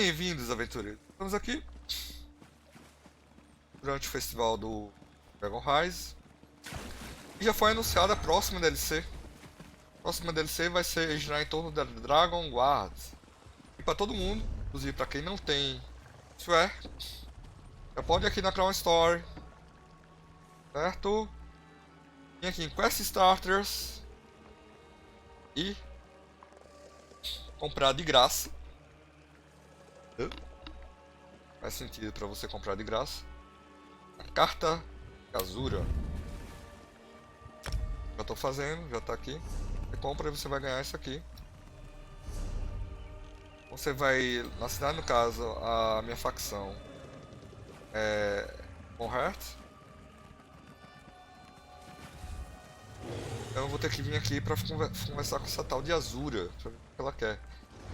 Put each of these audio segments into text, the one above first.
Bem-vindos, aventureiros. Estamos aqui durante o festival do Dragonguard e já foi anunciada a próxima DLC. A próxima DLC vai girar em torno da Dragonguard. E para todo mundo, inclusive para quem não tem isso já pode ir aqui na Crowstore, certo? Vem aqui em Quest Starters e comprar de graça. Faz sentido para você comprar de graça a carta Azura. Já estou fazendo, já está aqui. Você compra e você vai ganhar isso aqui. Você vai na cidade, no caso, a minha facção é Heart. Então eu vou ter que vir aqui para conversar com essa tal de Azura, para ver o que ela quer.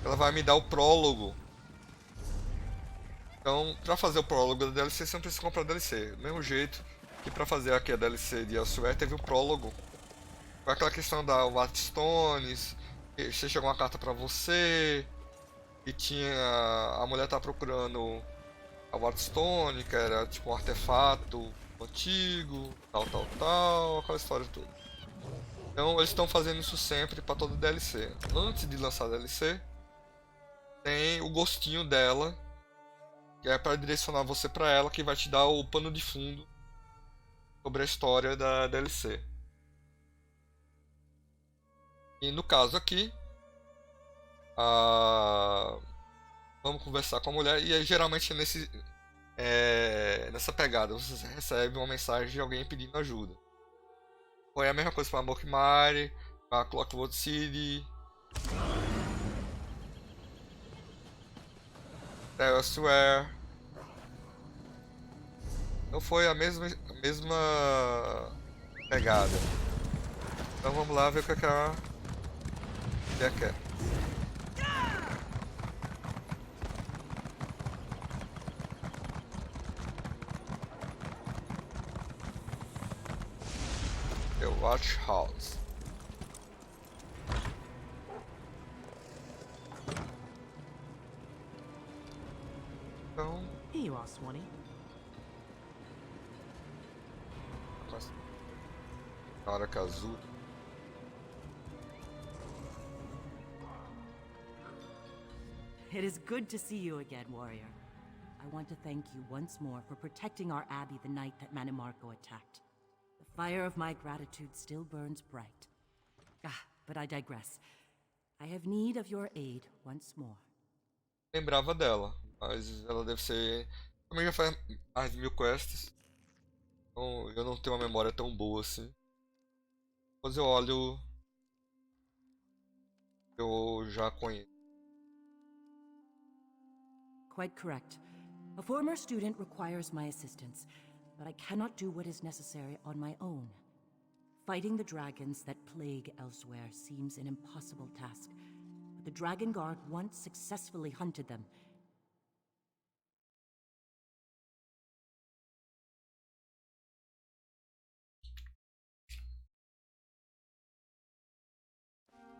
Ela vai me dar o prólogo. Então, para fazer o prólogo da DLC, você não precisa comprar a DLC. Do mesmo jeito que para fazer aqui a DLC de Elsewhere, teve o prólogo. Foi aquela questão da Wattstones, que você chegou uma carta para você, e tinha... a mulher tá procurando a Wattstone, que era tipo um artefato antigo, tal, aquela história toda. Então eles estão fazendo isso sempre para toda DLC. Antes de lançar a DLC, tem o gostinho dela, que é para direcionar você para ela, que vai te dar o pano de fundo sobre a história da DLC. E no caso aqui, vamos conversar com a mulher, e aí, geralmente nessa pegada você recebe uma mensagem de alguém pedindo ajuda. Foi a mesma coisa para a Mokimari, para a Clockwork City, Elsewhere. Então foi a mesma pegada. Então vamos lá ver o que ela quer. Watch House. Então. Here you are, Swanee. Hora que azul. It is good to see you again, warrior. I want to thank you once more for protecting our abbey the night that Manimarco attacked. The fire of my gratitude still burns bright. But I digress. I have need of your aid once more. Lembrava dela, mas ela deve ser... Também já faz mais de 1000 quests. Então eu não tenho uma memória tão boa assim. Depois eu olho... Eu já conheço. Quite correct. A former student requires my assistance, but I cannot do what is necessary on my own. Fighting the dragons that plague Elsewhere seems an impossible task, but the Dragonguard once successfully hunted them.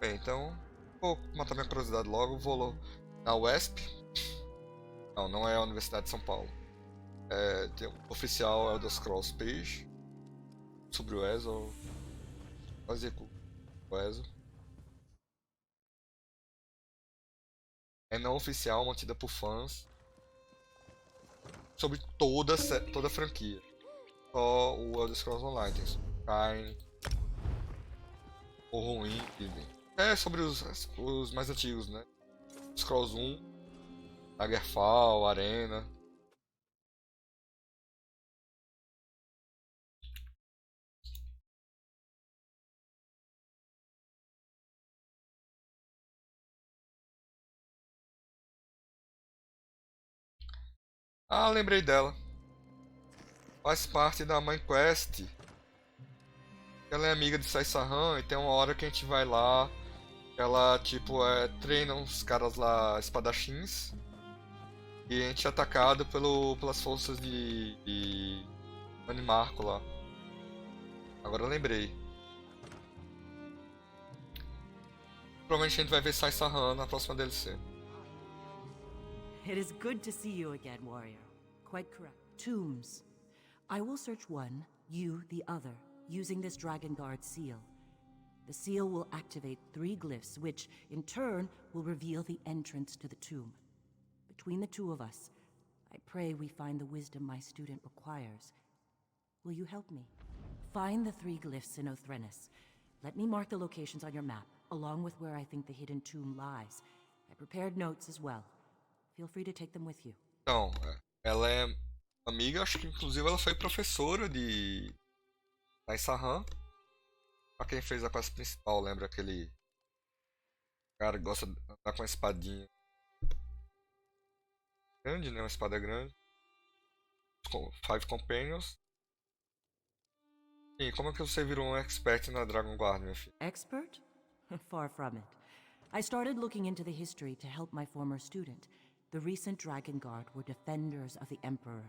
Bem, então vou matar minha curiosidade logo, vou na UESP. Não é a Universidade de São Paulo. O oficial é o das Cross Page. Sobre o ESO. Fazer com o ESO. É não oficial, mantida por fãs. Sobre toda a franquia. Só o Elder Scrolls Online. Tem Skyrim. O ruim. É sobre os mais antigos, né? Scrolls 1. Daggerfall, Arena. Lembrei dela. Faz parte da Main Quest. Ela é amiga de Sai e tem uma hora que a gente vai lá. Ela tipo treina uns caras lá espadachins. E a gente é atacado pelas forças de Manimarco lá. Agora eu lembrei. Provavelmente a gente vai ver Sai na próxima DLC. It is good to see you again, warrior. Quite correct. Tombs. I will search one, you the other, using this Dragonguard seal. The seal will activate 3 glyphs, which, in turn, will reveal the entrance to the tomb. Between the two of us, I pray we find the wisdom my student requires. Will you help me? Find the 3 glyphs in Othrenis. Let me mark the locations on your map, along with where I think the hidden tomb lies. I prepared notes as well. Feel free to take them with you. Então, ela é amiga, acho que inclusive ela foi professora de Sahan. Pra quem fez a quest principal, lembra aquele cara que gosta de andar com uma espadinha grande, né? Uma espada grande. Com 5 companions. E como é que você virou um expert na Dragonguard, meu filho? Expert? Far from it. I started looking into the history to help my former student. The recent Dragonguard were defenders of the Emperor.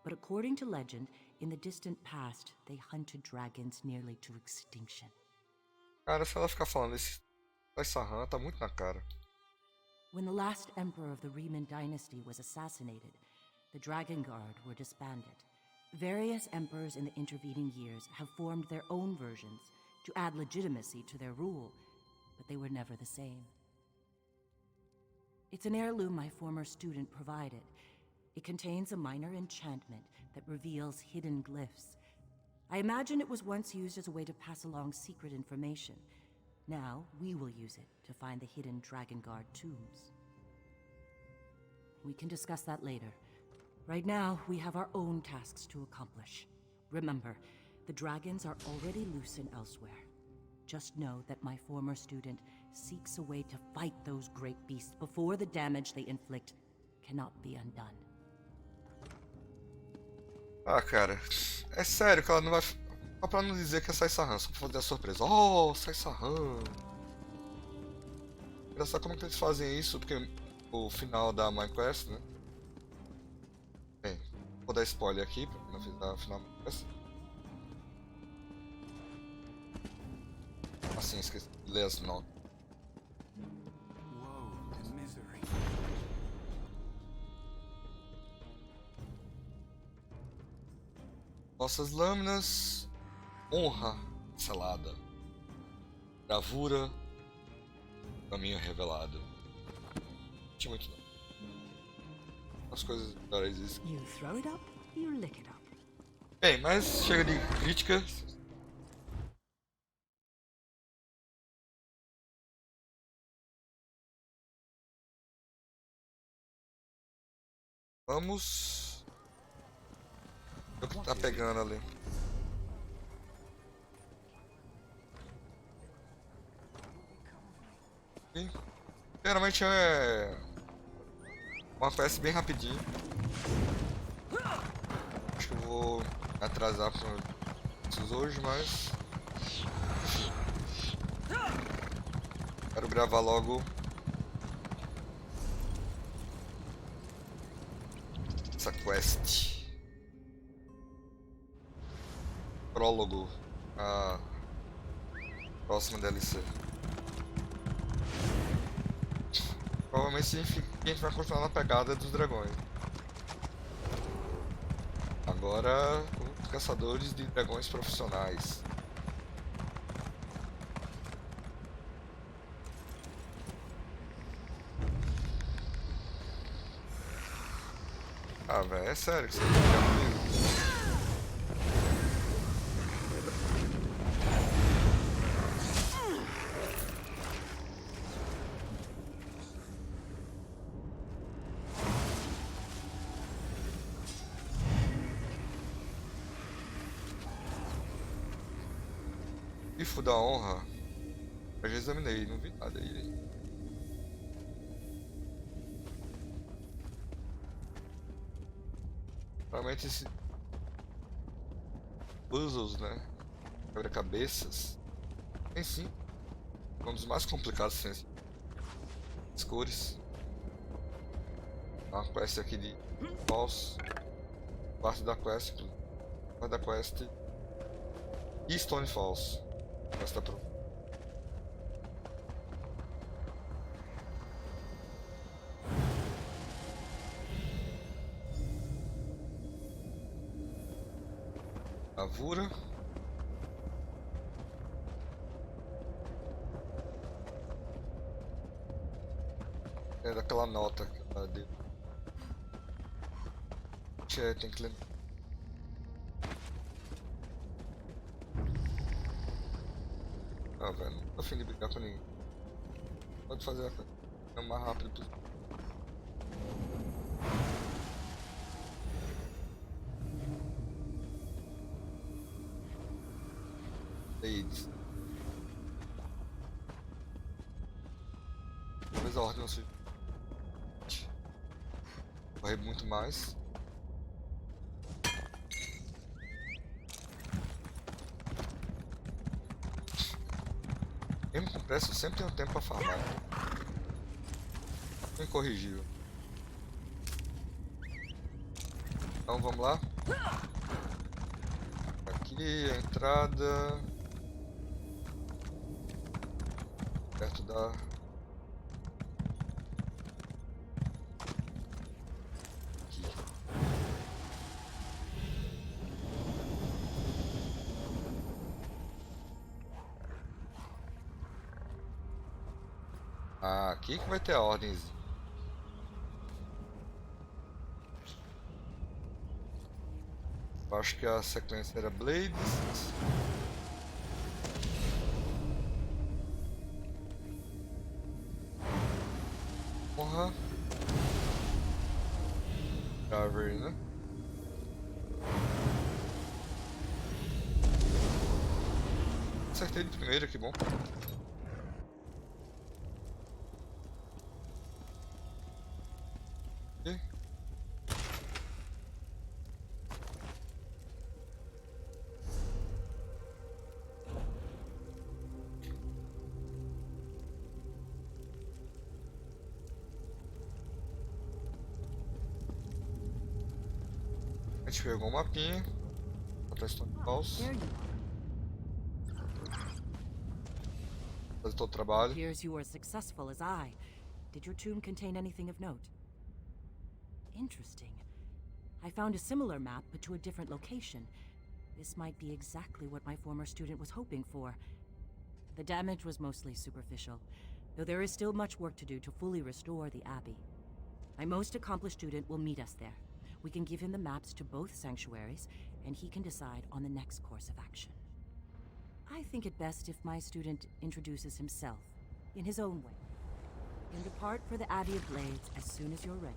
But according to legend, in the distant past, they hunted dragons nearly to extinction. Cara, se ela ficar falando esse Sahan, tá muito na cara. When the last emperor of the Riemann dynasty was assassinated, the Dragonguard were disbanded. Various emperors in the intervening years have formed their own versions to add legitimacy to their rule, but they were never the same. It's an heirloom my former student provided. It contains a minor enchantment that reveals hidden glyphs. I imagine it was once used as a way to pass along secret information. Now, we will use it to find the hidden Dragonguard tombs. We can discuss that later. Right now, we have our own tasks to accomplish. Remember, the dragons are already loose and elsewhere. Just know that my former student seeks a way to fight those great beasts before the damage they inflict cannot be undone. Ah, cara, é sério que ela não vai. Só pra não dizer que é Sahan, só pra fazer a surpresa. Oh, Sahan! Engraçado como que eles fazem isso, porque o final da Minecraft, né? Bem, vou dar spoiler aqui, porque não fiz a final da Minecraft. Assim, esqueci de ler as notas. Nossas lâminas, honra selada, bravura, caminho revelado. Não tinha muito não. As coisas melhores isso. You throw it up, you lick it up. Bem, mas chega de crítica. Vamos. O que tá pegando ali? Sim. Geralmente é uma quest bem rapidinho. Acho que eu vou me atrasar para esses hoje, mas quero gravar logo essa quest. Prólogo, a próxima DLC. Provavelmente significa que a gente vai continuar na pegada dos dragões. Agora, os caçadores de dragões profissionais. Ah, velho, é sério que você vai jogar comigo? Grifo da honra. Eu já examinei, não vi nada aí. Realmente esses puzzles, né? Quebra-cabeças. Tem sim. É um dos mais complicados sem as cores. Uma quest aqui de boss. Parte da quest. Parte da quest. E Stone Falls. Esta pro. Avura. É daquela nota que ela deu. Tem que lembrar. Ah, velho, não tô afim de brigar com ninguém. Pode fazer a coisa o mais rápido possível. Eles. Talvez a ordem não seja. Correr muito mais. Mesmo com pressa, eu sempre tenho tempo pra farmar. Incorrigível. Então vamos lá. Aqui a entrada. Perto da. Aqui. Ah, aqui que vai ter a ordem. Eu acho que a sequência era Blades. Porra. Carver, né? Acertei de primeira, que bom. E? A gente pegou um mapinha. Botar Stone Falls. There you Fazer todo o trabalho. Appears you were as successful as I. Did your tomb contain anything of note? Interesting. I found a similar map, but to a different location. This might be exactly what my former student was hoping for. The damage was mostly superficial, though there is still much work to do to fully restore the Abbey. My most accomplished student will meet us there. We can give him the maps to both sanctuaries, and he can decide on the next course of action. I think it best if my student introduces himself, in his own way. And depart for the Abbey of Blades as soon as you're ready.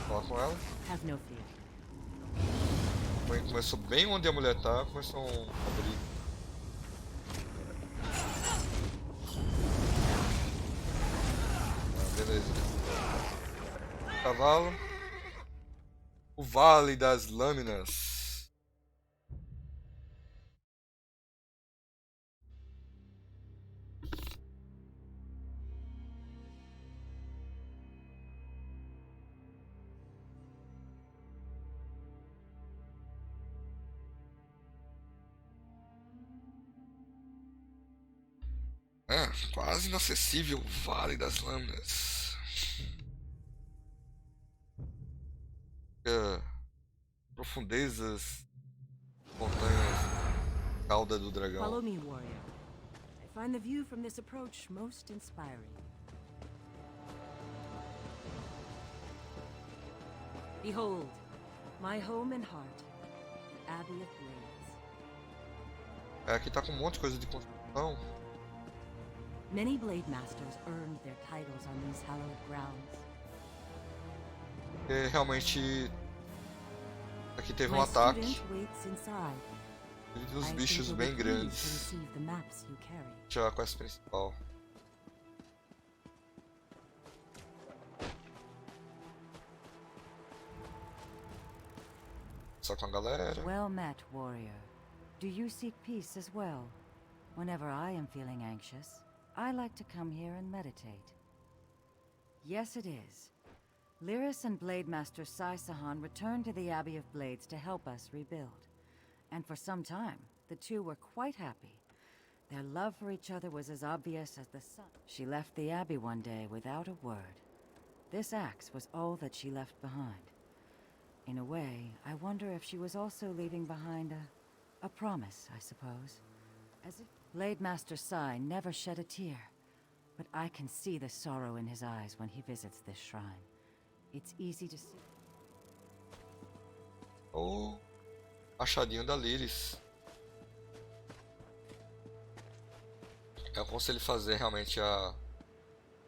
Falar com ela. Have no fear. Começou bem onde a mulher tá, começou a abrir. Ah, beleza. Cavalo. O Vale das Lâminas. É, quase inacessível o Vale das Lâminas. Profundezas, montanhas, cauda do dragão. Follow me, warrior. I find the view from this approach most inspiring. Behold, my home and heart, the Abbey of Blades. É, aqui tá com um monte de coisa de construção. Many Blade Masters earned their titles on these hallowed grounds. Porque realmente aqui teve um My ataque student waits inside. de uns I bichos think bem you'll be pleased to grandes. receive the maps you carry. Já a quest principal. Só com a galera. Well met, warrior. Do you seek peace as well? Whenever I am feeling anxious, I like to come here and meditate. Yes, it is. Lyris and Blade Master Sai Sahan returned to the Abbey of Blades to help us rebuild. And for some time, the two were quite happy. Their love for each other was as obvious as the sun. She left the Abbey one day without a word. This axe was all that she left behind. In a way, I wonder if she was also leaving behind a promise, I suppose. As if Blade Master Sai never shed a tear, but I can see the sorrow in his eyes when he visits this shrine. It's easy to see. O machadinho da Lyris. Eu aconselho fazer realmente a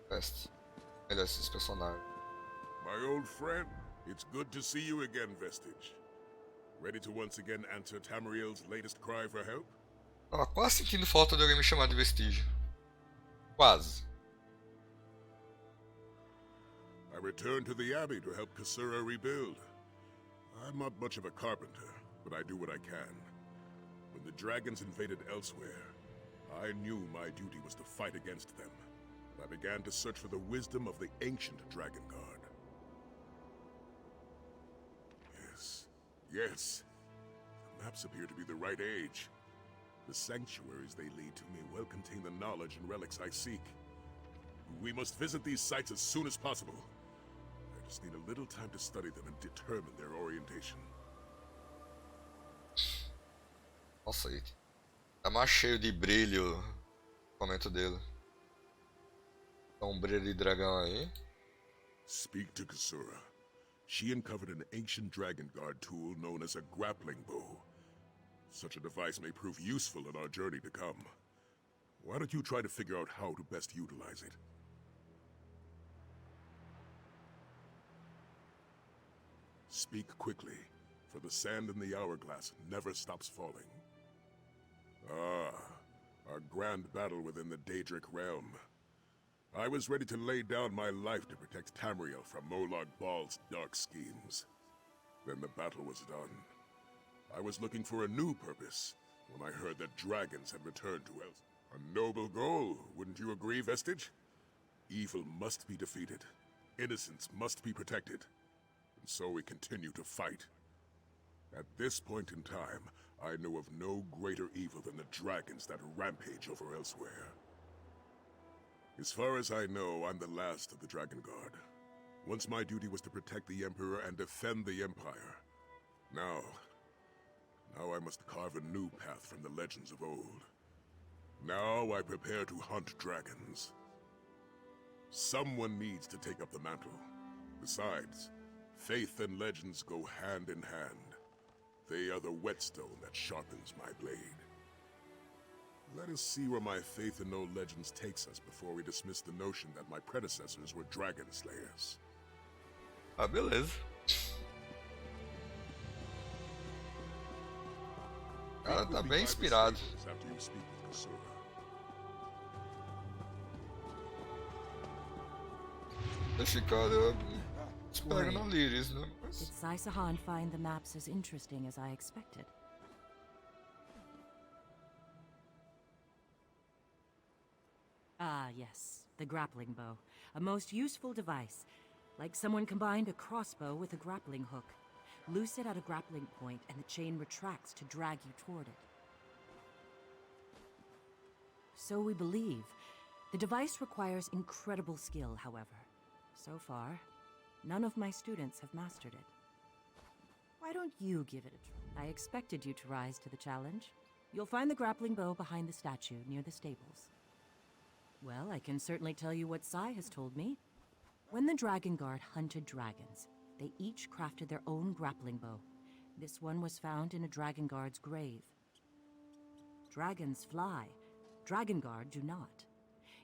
quest. Melhor esses personagens. My old friend, it's good to see you again, Vestige. Ready to once again answer Tamriel's latest cry for help? Tava quase sentindo falta de alguém me chamar de vestígio. Quase. I returned to the Abbey to help Kasura rebuild. I'm not much of a carpenter, but I do what I can. When the dragons invaded elsewhere, I knew my duty was to fight against them. I began to search for the wisdom of the ancient Dragonguard. Yes. The maps appear to be the right age. The sanctuaries they lead to may well contain the knowledge and relics I seek. We must visit these sites as soon as possible. I just need a little time to study them and determine their orientation. Nossa, aí. Tá mais cheio de brilho o momento dele. Dá um brilho de dragão aí. Speak to Kasura. She uncovered an ancient Dragonguard tool known as a grappling bow. Such a device may prove useful in our journey to come. Why don't you try to figure out how to best utilize it? Speak quickly, for the sand in the hourglass never stops falling. Ah, our grand battle within the Daedric realm. I was ready to lay down my life to protect Tamriel from Molag Bal's dark schemes. Then the battle was done. I was looking for a new purpose when I heard that dragons had returned to Elis. A noble goal, wouldn't you agree, Vestige? Evil must be defeated. Innocence must be protected. And so we continue to fight. At this point in time, I know of no greater evil than the dragons that rampage over elsewhere. As far as I know, I'm the last of the Dragonguard. Once my duty was to protect the Emperor and defend the Empire. Now I must carve a new path from the legends of old. Now I prepare to hunt dragons. Someone needs to take up the mantle. Besides, faith and legends go hand in hand. They are the whetstone that sharpens my blade. Let us see where my faith in no legends takes us before we dismiss the notion that my predecessors were dragon slayers. Ah, beleza. Cara, tá bem inspirado. After you speak with Kasura. Vai ficar esperando a Lyris, né? Mas... Did Sai Sahan find the maps as interesting as I expected? Ah, yes, the grappling bow. A most useful device. Like someone combined a crossbow with a grappling hook. Loose it at a grappling point and the chain retracts to drag you toward it. So we believe. The device requires incredible skill, however. So far, none of my students have mastered it. Why don't you give it a try? I expected you to rise to the challenge. You'll find the grappling bow behind the statue near the stables. Well, I can certainly tell you what Sai has told me. When the Dragonguard hunted dragons, they each crafted their own grappling bow. This one was found in a Dragonguard's grave. Dragons fly. Dragonguard do not.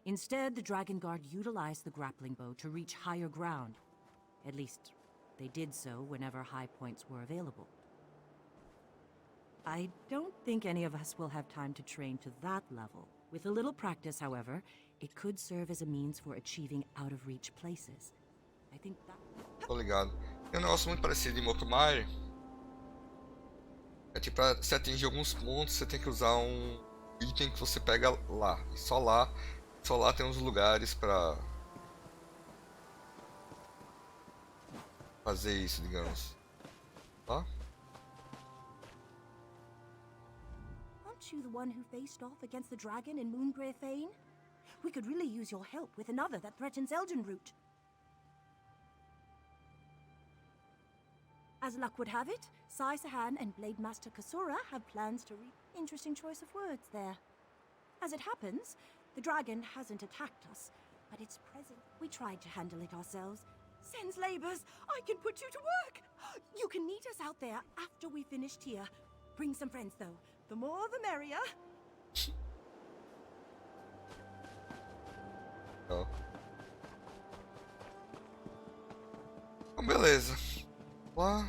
Instead, the Dragonguard utilized the grappling bow to reach higher ground. At least, they did so whenever high points were available. I don't think any of us will have time to train to that level. With a little practice, however, it could serve as a means for achieving out-of-reach places. I think that... Tô ligado. Tem um negócio muito parecido em Acompanhe. É tipo, pra você atingir alguns pontos, você tem que usar um item que você pega lá. E só lá tem uns lugares pra fazer isso, digamos. Tá? Aren't you the one who faced off against the dragon in Moongrey Fane? We could really use your help with another that threatens Elden Root. As luck would have it, Sai Sahan and Blade Master Kasura have plans to Interesting choice of words there. As it happens, the dragon hasn't attacked us, but its present. We tried to handle it ourselves. Sen's labors, I can put you to work! You can meet us out there after we finished here. Bring some friends, though. The more, the merrier. Oh. Então, beleza. Lá.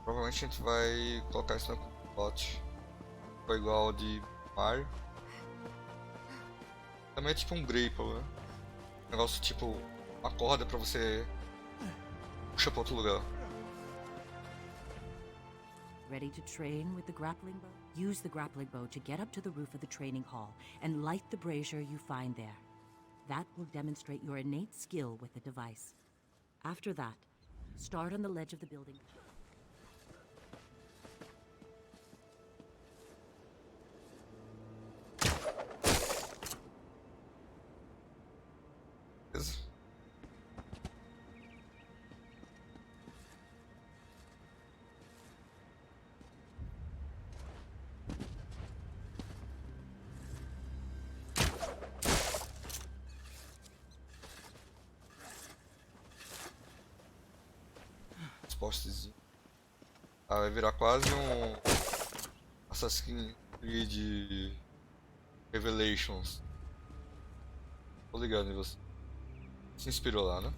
Provavelmente a gente vai colocar isso no pote. Foi igual ao de Mario. Também é tipo um grapple, né? Um negócio tipo uma corda pra você puxar pra outro lugar. Ready to train with the grappling bow? Use the grappling bow to get up to the roof of the training hall and light the brazier you find there. That will demonstrate your innate skill with the device. After that, start on the ledge of the building. Postes. Ah, vai virar quase um Assassin's Creed Revelations. Tô ligado em você. Se inspirou lá, né?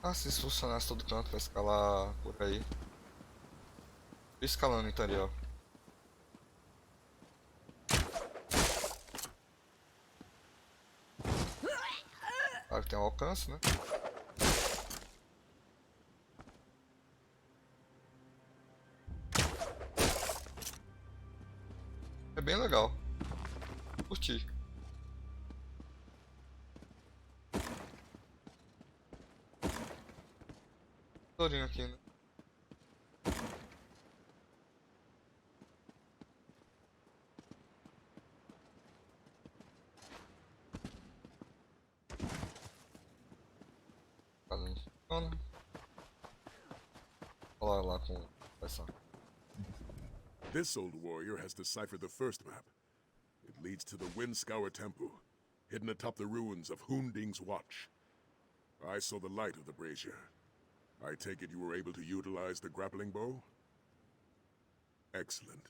Ah, se isso funcionasse todo canto, vai escalar por aí. Tô escalando então ali, ó. Claro que tem um alcance, né? É bem legal. Curti. Aqui, né? Funciona. Olha lá com essa. This old warrior has deciphered the first map. It leads to the Windscour Temple, hidden atop the ruins of Hunding's Watch. I saw the light of the brazier. I take it you were able to utilize the grappling bow? Excellent.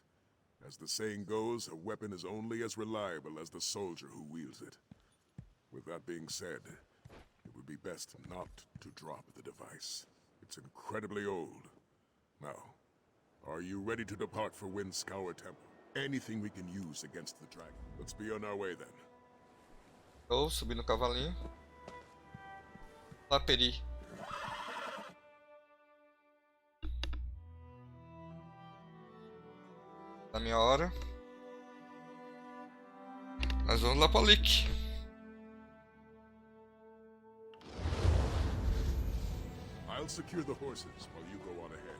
As the saying goes, a weapon is only as reliable as the soldier who wields it. With that being said, it would be best not to drop the device. It's incredibly old. Now, are you ready to depart for Windscour Temple? Anything we can use against the dragon. Let's be on our way then. Tô subindo o cavalinho. Lá, Peri. Na minha hora. Nós vamos lá pra Lick. I'll secure the horses while you go on ahead.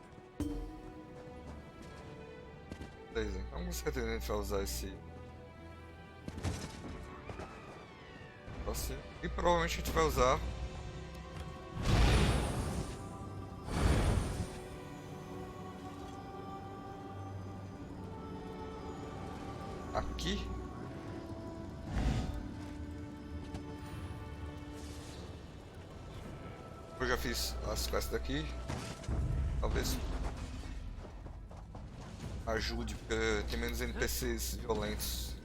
Beleza, então com certeza a gente vai usar esse. Assim. E provavelmente a gente vai usar. Aqui. Eu já fiz as quests daqui. Talvez ajude, porque tem menos NPCs violentos.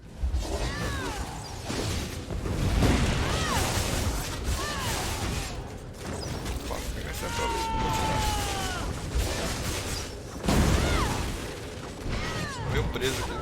Opa, pegar essa pra ver. Meio preso aqui.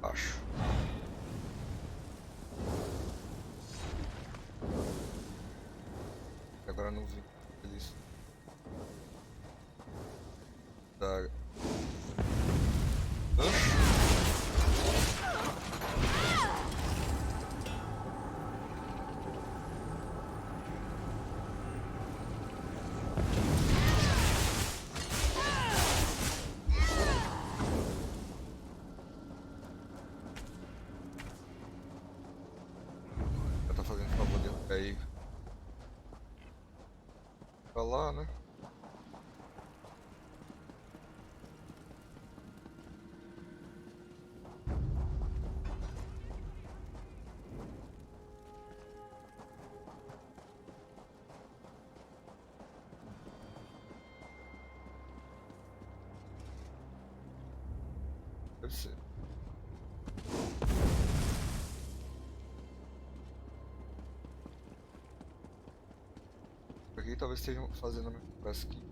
Acho. Agora não vi isso. Da... Hã? Tá fazendo favor de aí. Pra lá, né? Deve ser. Aqui talvez estejam fazendo a mesma coisa aqui.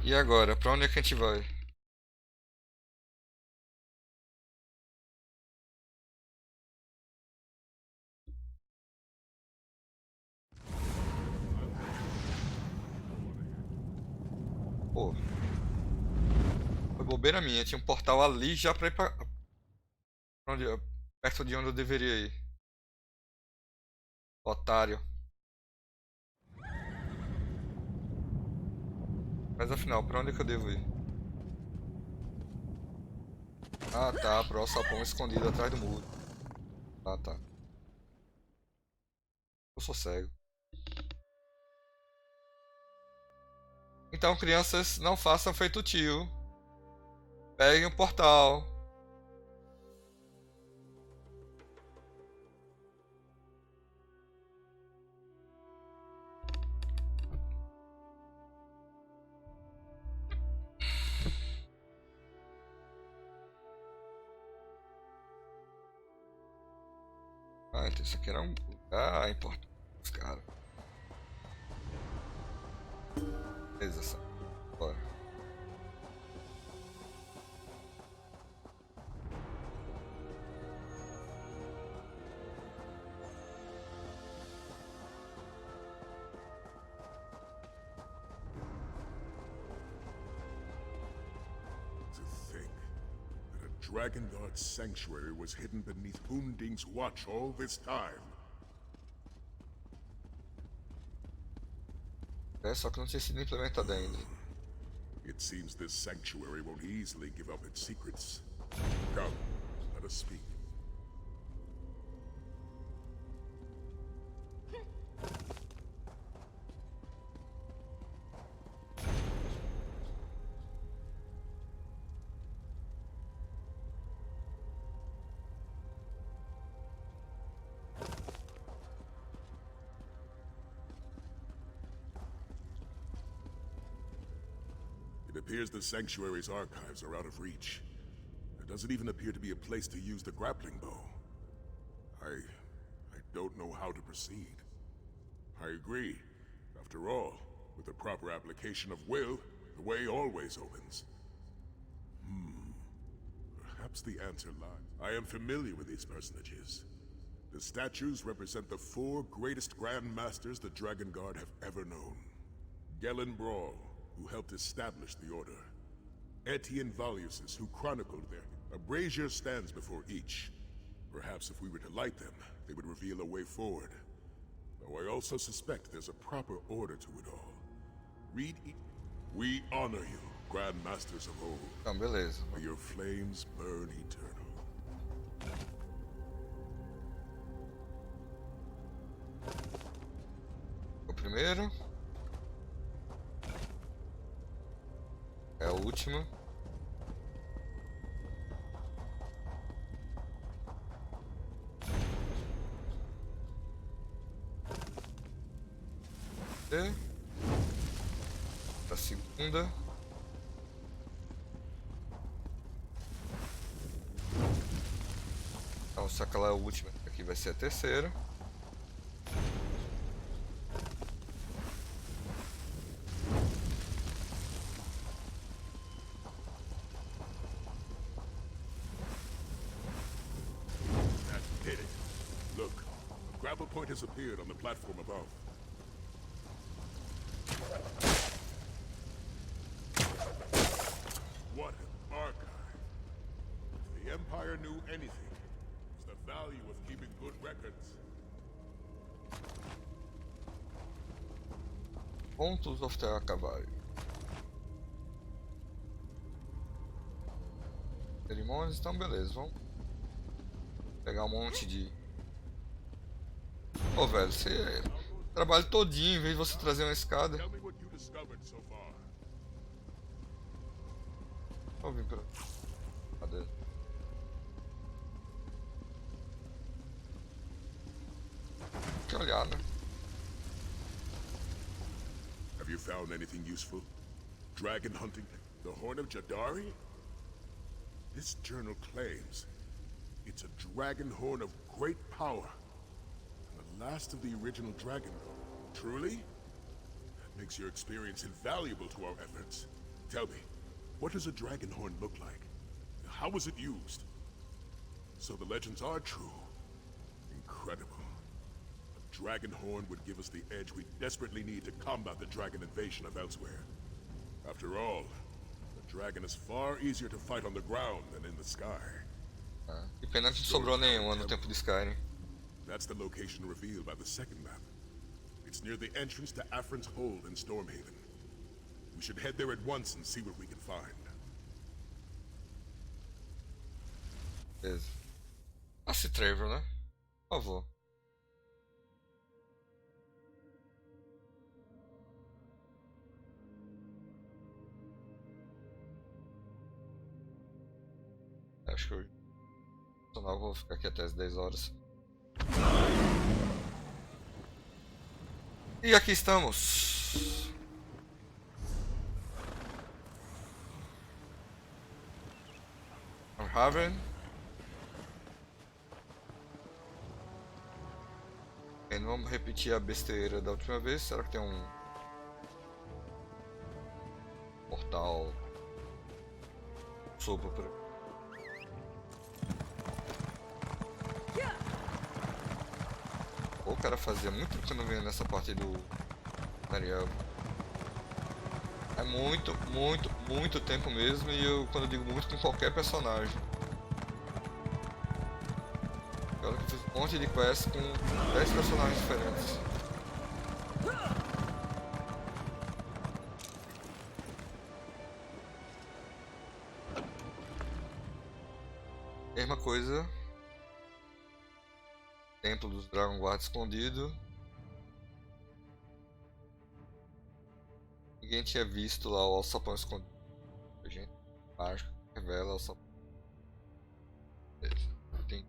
E agora, pra onde é que a gente vai? Pô. Foi bobeira minha, tinha um portal ali já pra ir pra onde, perto de onde eu deveria ir. Otário. Mas afinal, pra onde é que eu devo ir? Ah tá, pro alçapão escondido atrás do muro. Ah tá. Eu sou cego. Então, crianças, não façam feito o tio. Peguem o portal. Ah, então isso aqui era um lugar importante. Cara. Beleza, só. Bora. To think that a Dragonguard sanctuary was hidden beneath Hunding's watch all this time. É, só que não tinha sido implementado ainda. It seems this sanctuary won't easily give up its secrets. Come, let us speak. It appears the sanctuary's archives are out of reach. There doesn't even appear to be a place to use the grappling bow. I don't know how to proceed. I agree. After all, with the proper application of will, the way always opens. Perhaps the answer lies. I am familiar with these personages. The statues represent the 4 greatest Grand Masters the Dragonguard have ever known. Gellin Brawl, who helped establish the Order. Etienne Valusis, who chronicled their... A brazier stands before each. Perhaps if we were to light them, they would reveal a way forward. Though I also suspect there's a proper order to it all. We honor you, Grand Masters of old. Então, beleza. May your flames burn eternal. O primeiro. É o último. A segunda. Então, se aquela é a última, aqui vai ser a terceira. grapple point has appeared on the platform above. What an archive. If the Empire knew anything, it's the value of keeping good records. Pontos of Terra Cavalho. Cerimônias, então beleza, vamos pegar um monte de... Pô, velho, você trabalha todinho em vez de você trazer uma escada. Tell me what you discovered so far. Vou vir pra... Cadê? Tem que olhar, né? Have you found anything useful? Dragon hunting? The Horn of Jadari? This journal claims it's a dragon horn of great power. And the last of the original dragon. Truly? That makes your experience invaluable to our efforts. Tell me, what does a dragon horn look like? How was it used? So the legends are true. Incredible. A dragon horn would give us the edge we desperately need to combat the dragon invasion of elsewhere. After all, the dragon is far easier to fight on the ground than in the sky. E pena que não sobrou nenhuma no tempo de Skyrim. That's the location revealed by the second map. It's near the entrance to Afrin's Hold in Stormhaven. We should head there at once and see what we can find. Beleza. Passe Trevor, né? Por favor. Acho que eu vou ficar aqui até as 10 horas. E aqui estamos. Haven. Não vamos repetir a besteira da última vez. Será que tem um portal sobre por aqui? O cara fazia muito tempo que eu não venho nessa parte do Daniel. É muito tempo mesmo, e eu, quando eu digo muito, com qualquer personagem. Olha que eu fiz um monte de quests com 10 personagens diferentes. Mesma coisa. Templo dos Dragonguard escondido. Ninguém tinha visto lá o alçapão escondido. A gente mágico revela o alçapão. Tem...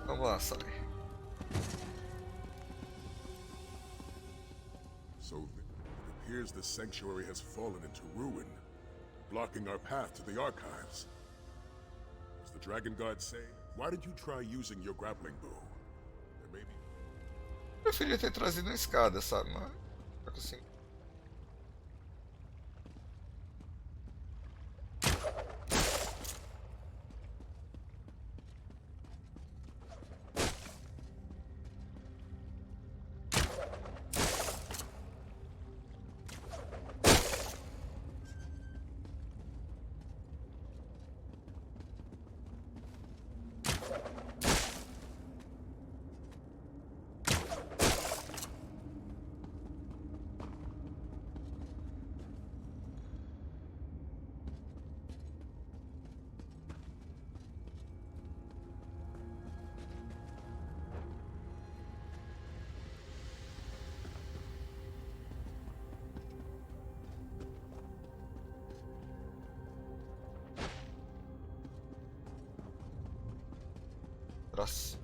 Vamos lá, sai. So it appears the sanctuary has fallen into ruin, blocking our path to the archives. As the Dragonguard say, why did you try using your grappling bow? There may be... Preferia ter trazido uma escada, sabe? Mas assim. Próxima.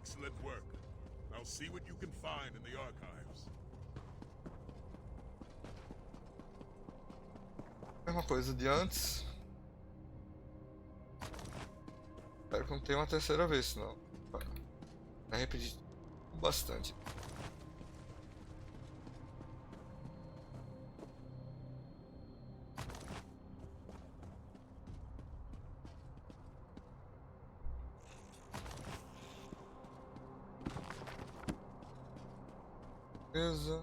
Excellent work. Now see what you can find in the archives. Mesma coisa de antes. Espero que não tenha uma terceira vez, senão vai repetir bastante. Beleza.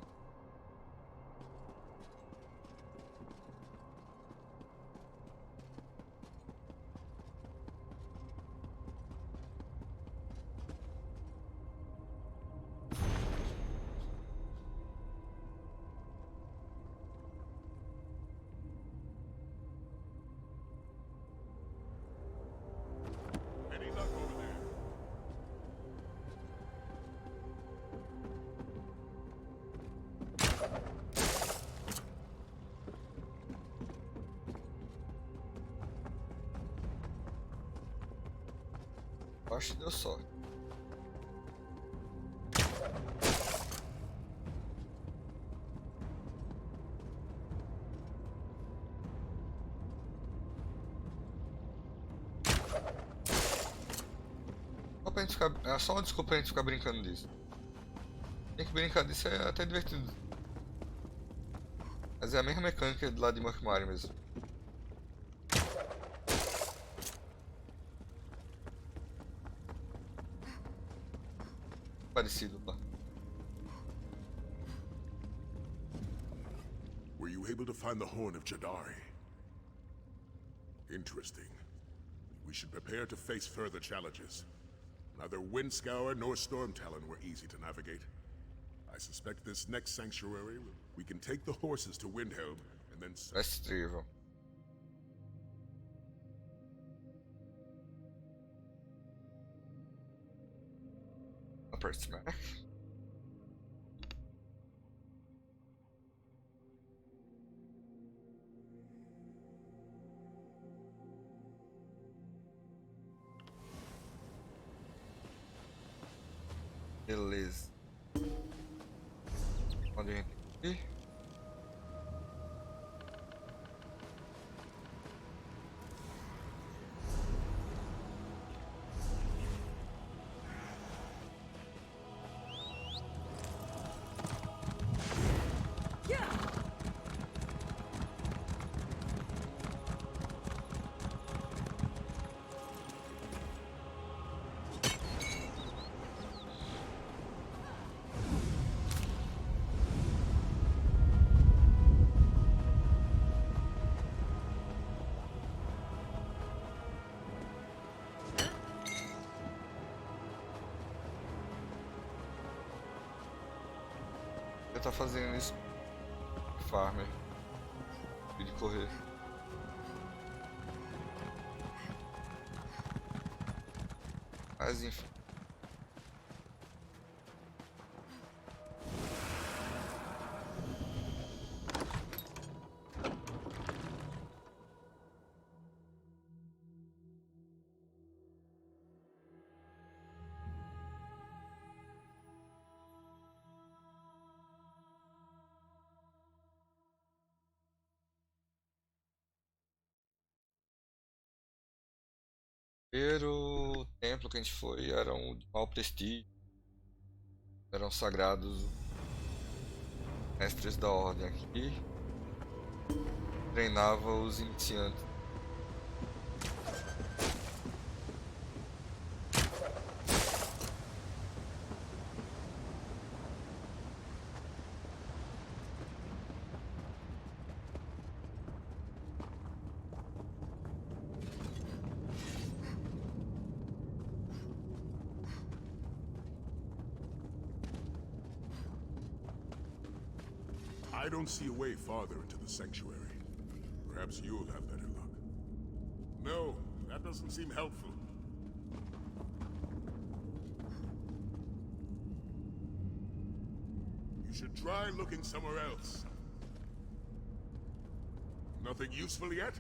Any luck over there? Acho que deu sorte. Só pra gente ficar, é só uma desculpa pra gente ficar brincando disso. Tem que brincar disso, é até divertido. Mas é a mesma mecânica do lado de Mario mesmo. Parecido lá. Were you able to find the Horn of Jadari? Interesting. We should prepare to face further challenges. Neither Windscour nor Stormtalon were easy to navigate. I suspect this next sanctuary, we can take the horses to Windhelm and then... Mestre. Próxima. Beleza. Onde a gente tem que ir? Eu tá fazendo isso. Farmer. De correr. Mas enfim. O primeiro templo que a gente foi era um de mau prestígio. Eram sagrados mestres da ordem aqui. Treinava os iniciantes. I don't see a way farther into the sanctuary. Perhaps you'll have better luck. No, that doesn't seem helpful. You should try looking somewhere else. Nothing useful yet?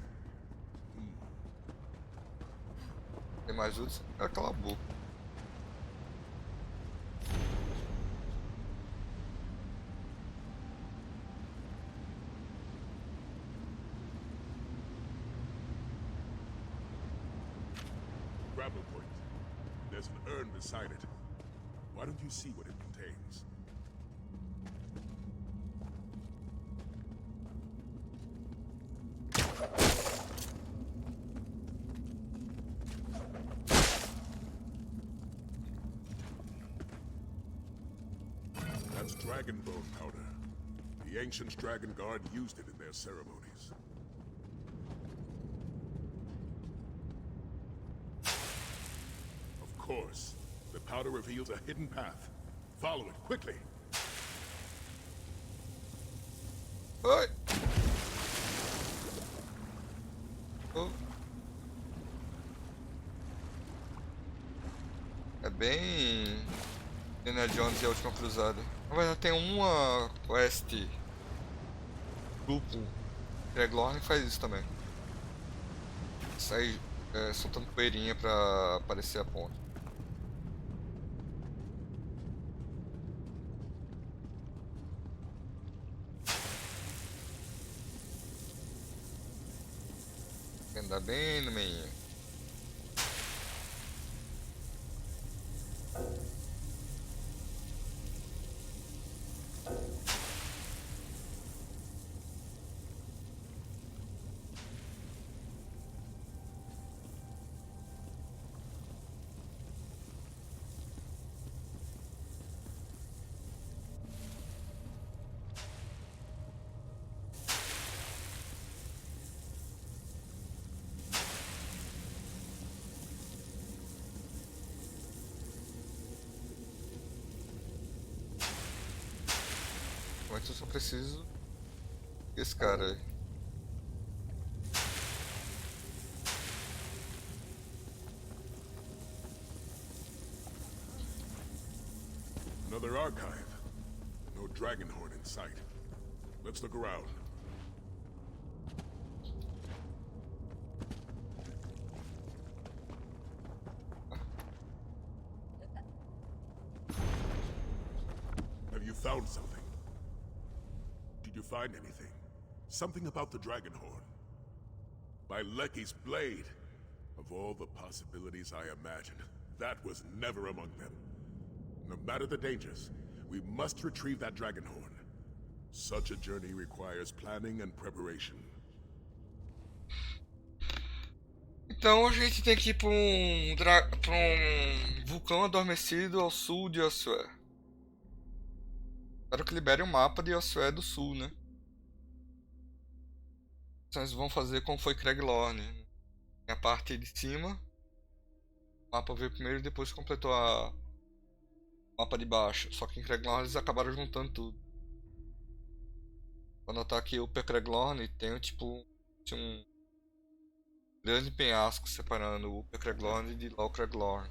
Tem mais outros. Aquela boca. travel point. There's an urn beside it. Why don't you see what it contains? That's dragon bone powder. The ancient Dragonguard used it in their ceremonies. Of course, the powder reveals a hidden path. Follow it, quickly! Oi! Oh. É bem... Indiana Jones e a Última Cruzada. Na verdade tem uma quest grupo Dragonguard faz isso também. Sai soltando poeirinha pra aparecer a ponta. Andar bem no meio. Mas eu só preciso desse cara aí. Another archive. No dragon horn in sight. Let's look around. Have you found something? Did you find anything? Something about the dragon horn? By Lecky's blade! Of all the possibilities I imagined, that was never among them. No matter the dangers, we must retrieve that dragon horn. Such a journey requires planning and preparation. Então a gente tem que ir para vulcão adormecido ao sul de Ossué. Espero que libere o mapa de Ossué do sul, né? Então eles vão fazer como foi Craiglorn. A parte de cima, o mapa veio primeiro e depois completou o mapa de baixo. Só que em Craiglorn eles acabaram juntando tudo. Vou anotar aqui o Craiglorn tem tipo um grande penhasco separando o Craiglorn de Low Craiglorn.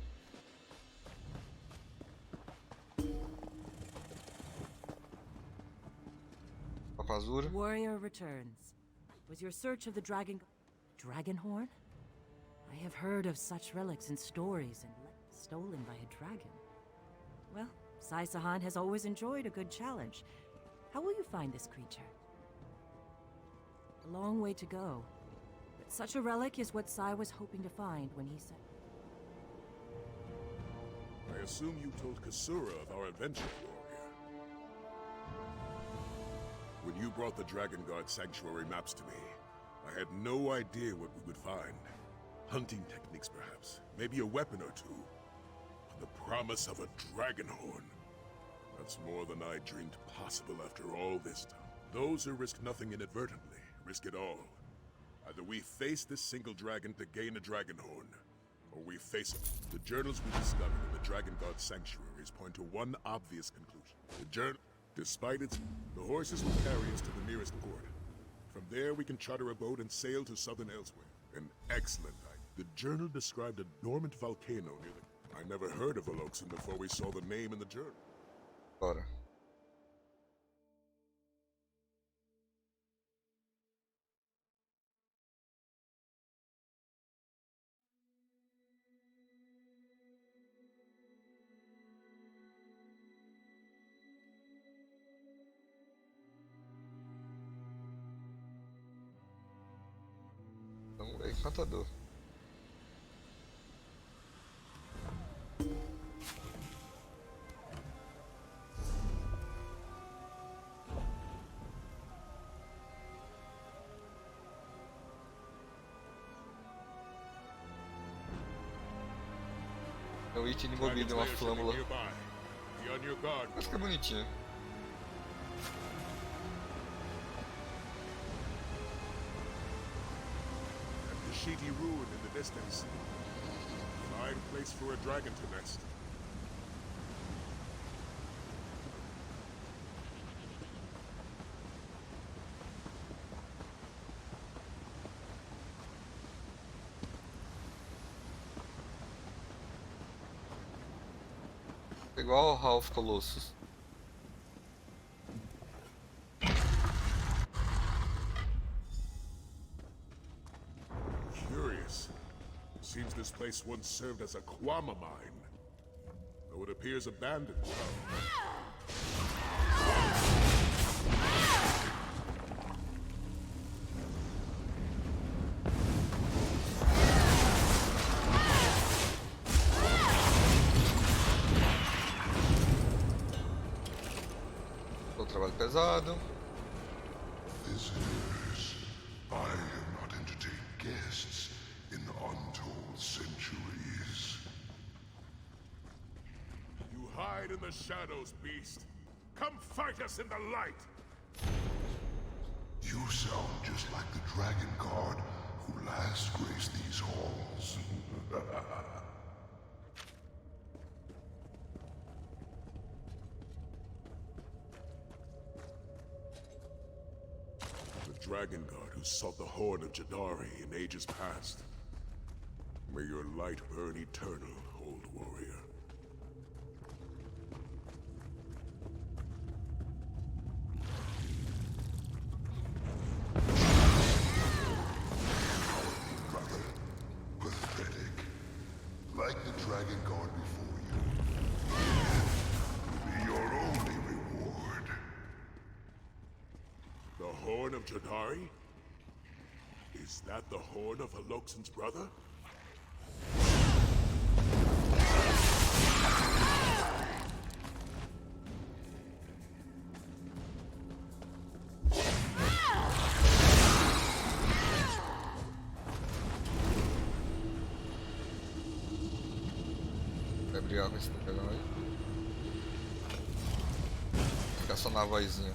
Papazura. Warrior returns. Was your search of the dragon horn? I have heard of such relics in stories and stolen by a dragon. Well, Sai Sahan has always enjoyed a good challenge. How will you find this creature? A long way to go, but such a relic is what Sai was hoping to find when he said... I assume you told Kasura of our adventure, warrior. When you brought the Dragonguard sanctuary maps to me, I had no idea what we would find. Hunting techniques, perhaps. Maybe a weapon or two. But the promise of a dragon horn. That's more than I dreamed possible after all this time. Those who risk nothing inadvertently, risk it all. Either we face this single dragon to gain a dragon horn, or we face it. The journals we discovered in the Dragonguard sanctuaries point to one obvious conclusion. Despite its... the horses will carry us to the nearest port. From there we can charter a boat and sail to southern Elsewhere. An excellent idea. The journal described a dormant volcano near the... I never heard of Veloxen before we saw the name in the journal. Bora. Então, é encantador. É um item Dragon envolvido em uma Slayer should be flâmula. nearby. Be on your guard. Acho que é bonitinho. And the Sheety ruin in the distance. Fine place for a dragon to nest. Igual o Half Colossus. Curious. Seems this place once served as a Kwama mine. Though it appears abandoned now. O trabalho pesado. Visitors, I have not entertained guests in untold centuries. You hide in the shadows, beast. Come fight us in the light. You sound just like the Dragonguard who last graced these halls. The Dragonguard who sought the horn of Jadari in ages past. May your light burn eternal, old warrior. Brother, pathetic. Like the Dragonguard before you. Will be your only reward. The horn of Jadari? Is that the horn of Aloxan's brother? Vai brigar com esse dragão aí. Fica só na vozinha.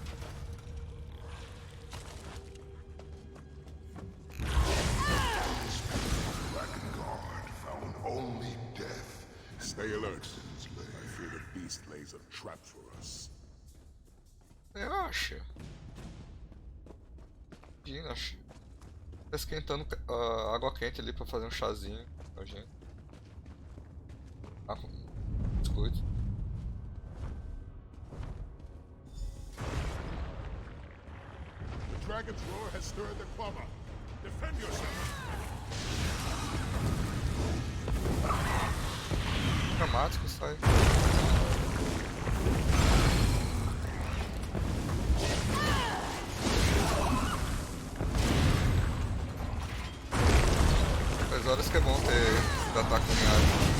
Dragonguard found only death. Stay alert. Sin's I lair. fear the beast lays a trap for us. Eu acho. Imagina, acho. Tá esquentando água quente ali pra fazer um chazinho pra gente. Ah, com biscoito. The dragon's roar has stirred the Kwama. Defend yourself. Dramático isso aí. As horas que é bom ter ataque em área.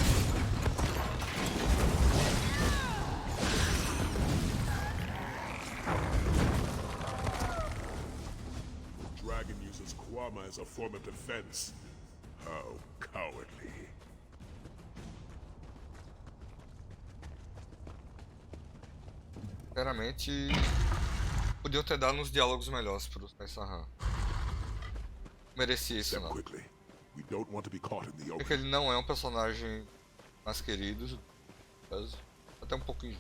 The dragon uses Kwama as a form of defense. How cowardly. Sinceramente, podiam ter dado uns diálogos melhores pro Sarah. Merecia isso Step não. quickly. We don't want to be caught in the Porque open. ele não é um personagem mais querido, até um pouquinho.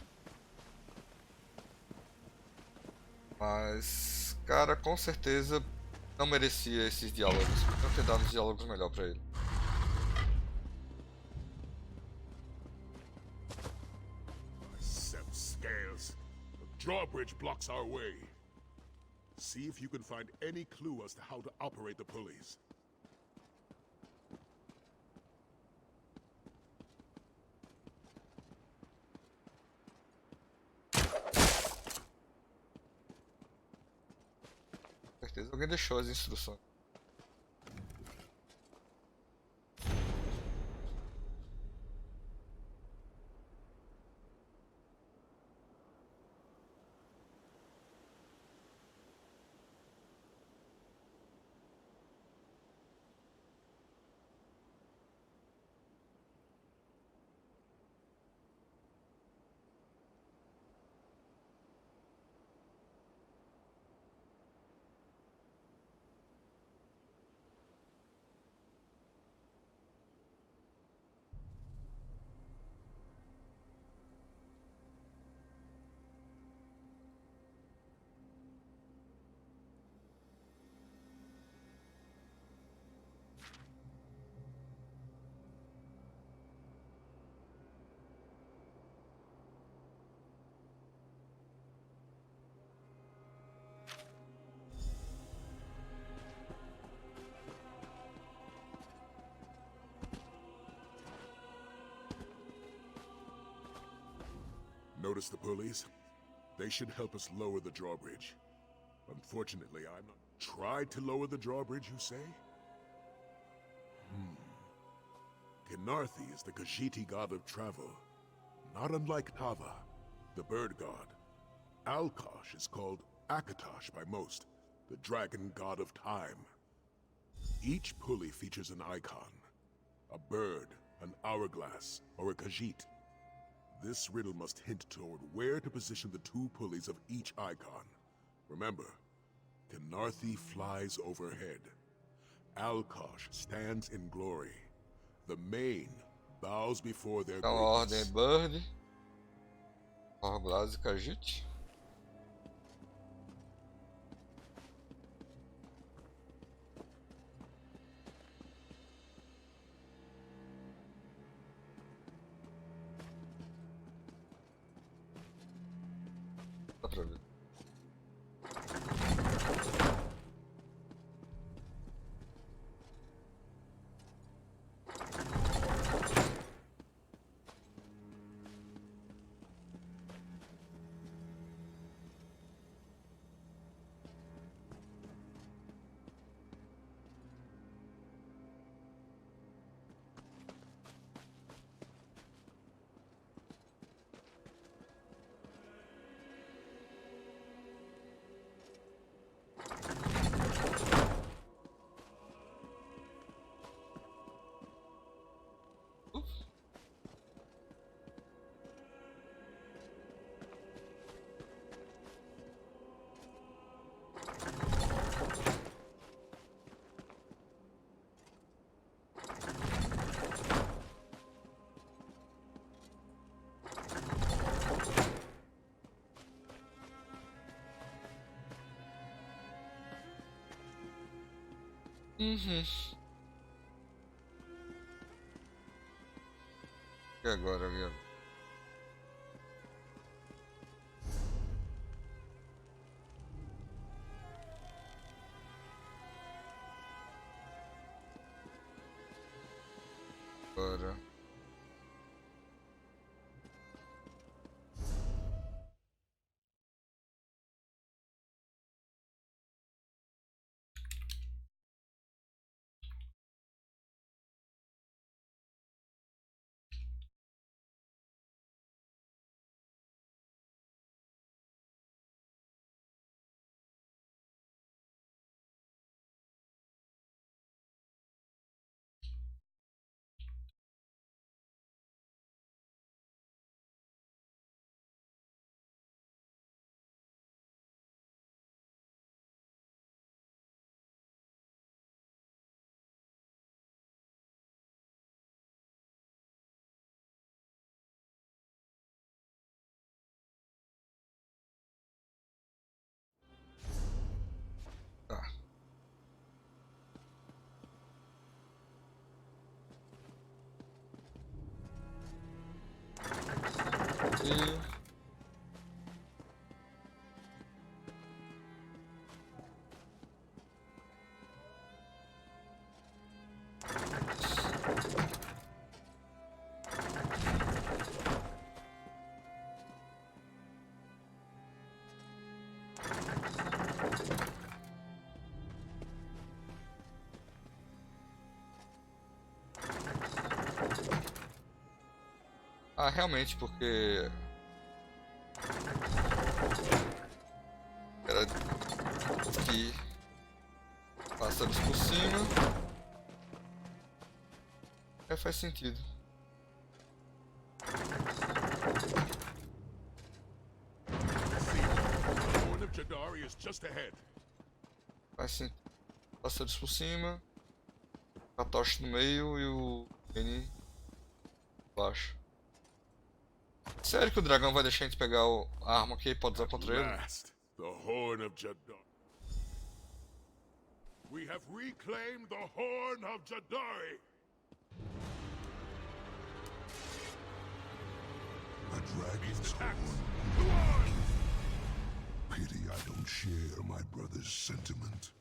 Mas, cara, com certeza não merecia esses diálogos. Podiam ter dado uns diálogos melhor pra ele. Sept scales. The drawbridge blocks our way. See if you can find any clue as to how to operate the pulleys. Com certeza alguém deixou as instruções. Notice the pulleys? They should help us lower the drawbridge. Unfortunately, I'm not... Tried to lower the drawbridge, you say? Kenarthi is the Khajiiti god of travel, not unlike Tava, the bird god. Alkosh is called Akatosh by most, the dragon god of time. Each pulley features an icon, a bird, an hourglass, or a Khajiit. This riddle must hint toward where to position the two pulleys of each icon. Remember, Kenarthi flies overhead. Alkosh stands in glory. The main bows before their Então a ordem é greatness. Bird, Hourglass e Khajiit. Dá pra ver. E agora, amigo? Agora. Tá. E... Ah, realmente, porque... Era que passamos por cima. É, faz sentido. See, the horn of Jadari is just ahead. Faz sentido. Passamos por cima. A tocha no meio e o N embaixo. Sério que o dragão vai deixar a gente pegar a arma que pode usar contra ele? Last, the horn of Jadari. We have reclaimed the horn of Jadari. A dragon's Attack! horn. Go on! Pity I don't share my brother's sentiment.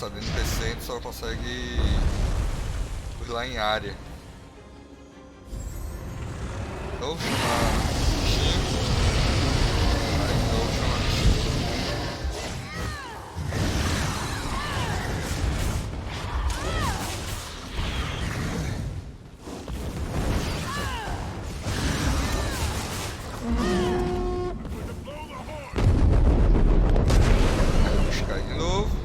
passar dentro do PC, a gente só consegue ir lá em área. Ou chamar bichinho. Aí de novo chamar bichinho. Aí o bicho cai de novo.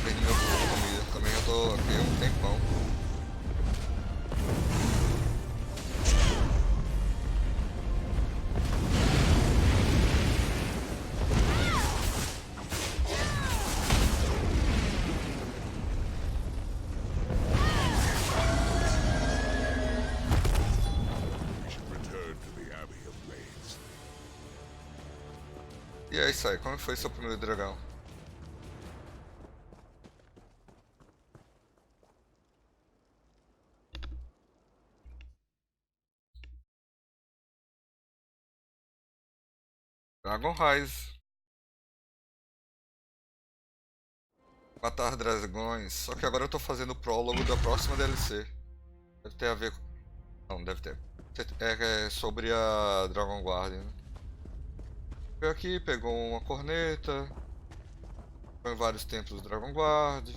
Perdi meu pouco de comida. Também eu tô aqui um tempão. We should return to the Abbey of Blades. E é isso aí. Como foi seu primeiro dragão? Dragon Rise. Matar dragões. Só que agora eu tô fazendo o prólogo da próxima DLC. Deve ter a ver com... Não, deve ter. É sobre a Dragonguard, né? Veio aqui, pegou uma corneta. Foi em vários templos do Dragonguard.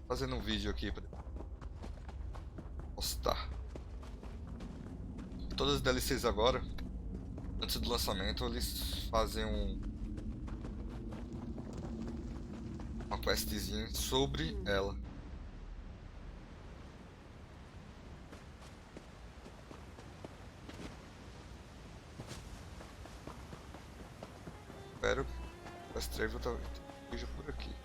Fazendo um vídeo aqui pra postar. Todas as DLCs agora, antes do lançamento, eles fazem uma questzinha sobre ela. Espero que o Fast Travel esteja por aqui.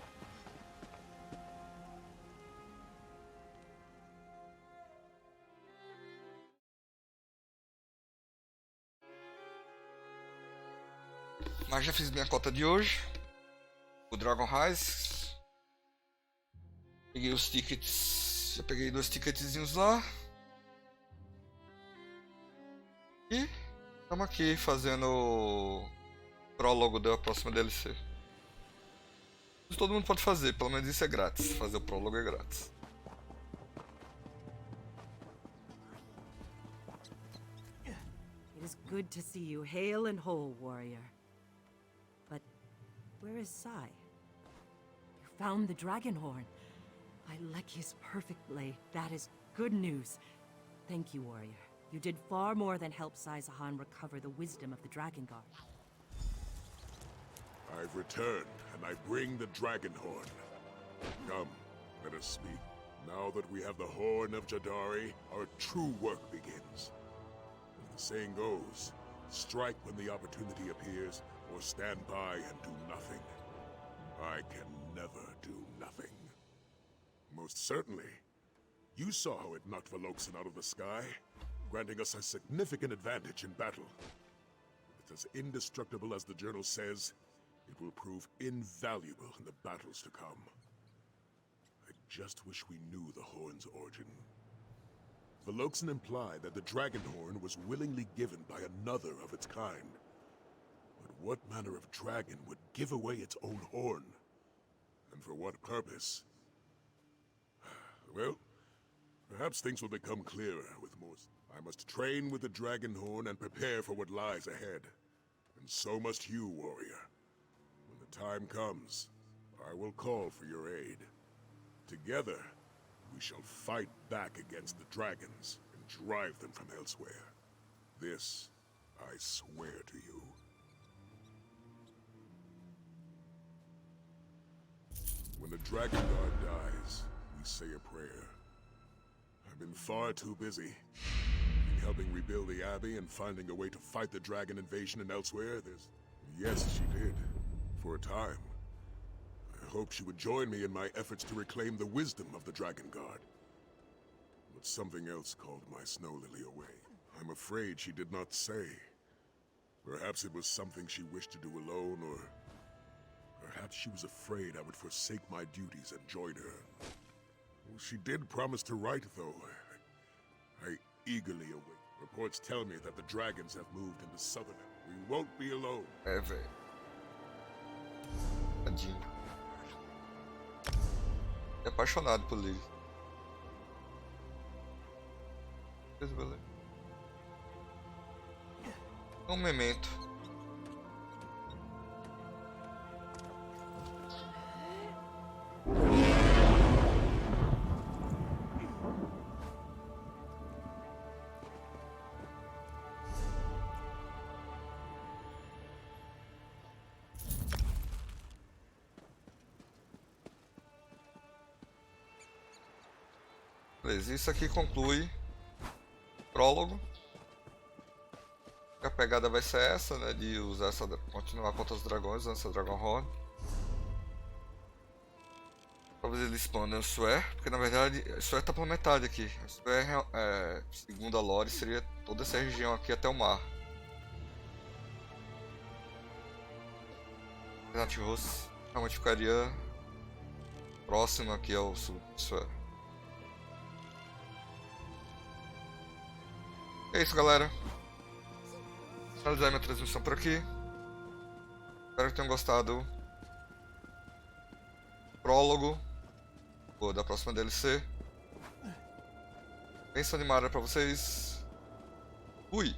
Mas já fiz minha cota de hoje. O Dragon Rise. Peguei os tickets. Já peguei 2 ticketzinhos lá. E estamos aqui fazendo o prólogo da próxima DLC. Isso todo mundo pode fazer, pelo menos isso é grátis. Fazer o prólogo é grátis. It is good to see you hale and whole, warrior. But where is Sai? You found the dragon horn. Ileki's perfect blade. That is good news. Thank you, warrior. You did far more than help Sai-Zahan recover the wisdom of the Dragonguard. I've returned, and I bring the dragon horn. Come, let us speak. Now that we have the horn of Jadari, our true work begins. As the saying goes, strike when the opportunity appears, or stand by and do nothing. I can never do nothing. Most certainly. You saw how it knocked Veloxen out of the sky, granting us a significant advantage in battle. If it's as indestructible as the journal says, it will prove invaluable in the battles to come. I just wish we knew the horn's origin. Veloxen implied that the dragon horn was willingly given by another of its kind. But what manner of dragon would give away its own horn? And for what purpose? Well, perhaps things will become clearer with more... I must train with the dragon horn and prepare for what lies ahead. And so must you, warrior. When the time comes, I will call for your aid. Together, we shall fight back against the dragons and drive them from elsewhere. This, I swear to you. When the Dragonguard dies, we say a prayer. I've been far too busy. Helping rebuild the Abbey and finding a way to fight the dragon invasion and elsewhere, Yes, she did. For a time. I hoped she would join me in my efforts to reclaim the wisdom of the Dragonguard. But something else called my snow lily away. I'm afraid she did not say. Perhaps it was something she wished to do alone, or perhaps she was afraid I would forsake my duties and join her. Well, she did promise to write, though. I eagerly await. Reports tell me that the dragons have moved into Southern. We won't be alone. É, velho. Tadinho. É apaixonado por ele. Beleza. Um memento. Beleza, isso aqui conclui o prólogo. A pegada vai ser essa, né, de usar essa, continuar contra os dragões, usando essa Dragonguard. Talvez eles expandam o Swear, porque na verdade o Swear tá pela metade aqui. O Swear, segundo a lore, seria toda essa região aqui até o mar. Renascimento realmente ficaria próximo aqui ao sul do Swear. É isso, galera. Finalizar minha transmissão por aqui. Espero que tenham gostado do prólogo ou da próxima DLC. Bem animada pra vocês. Fui!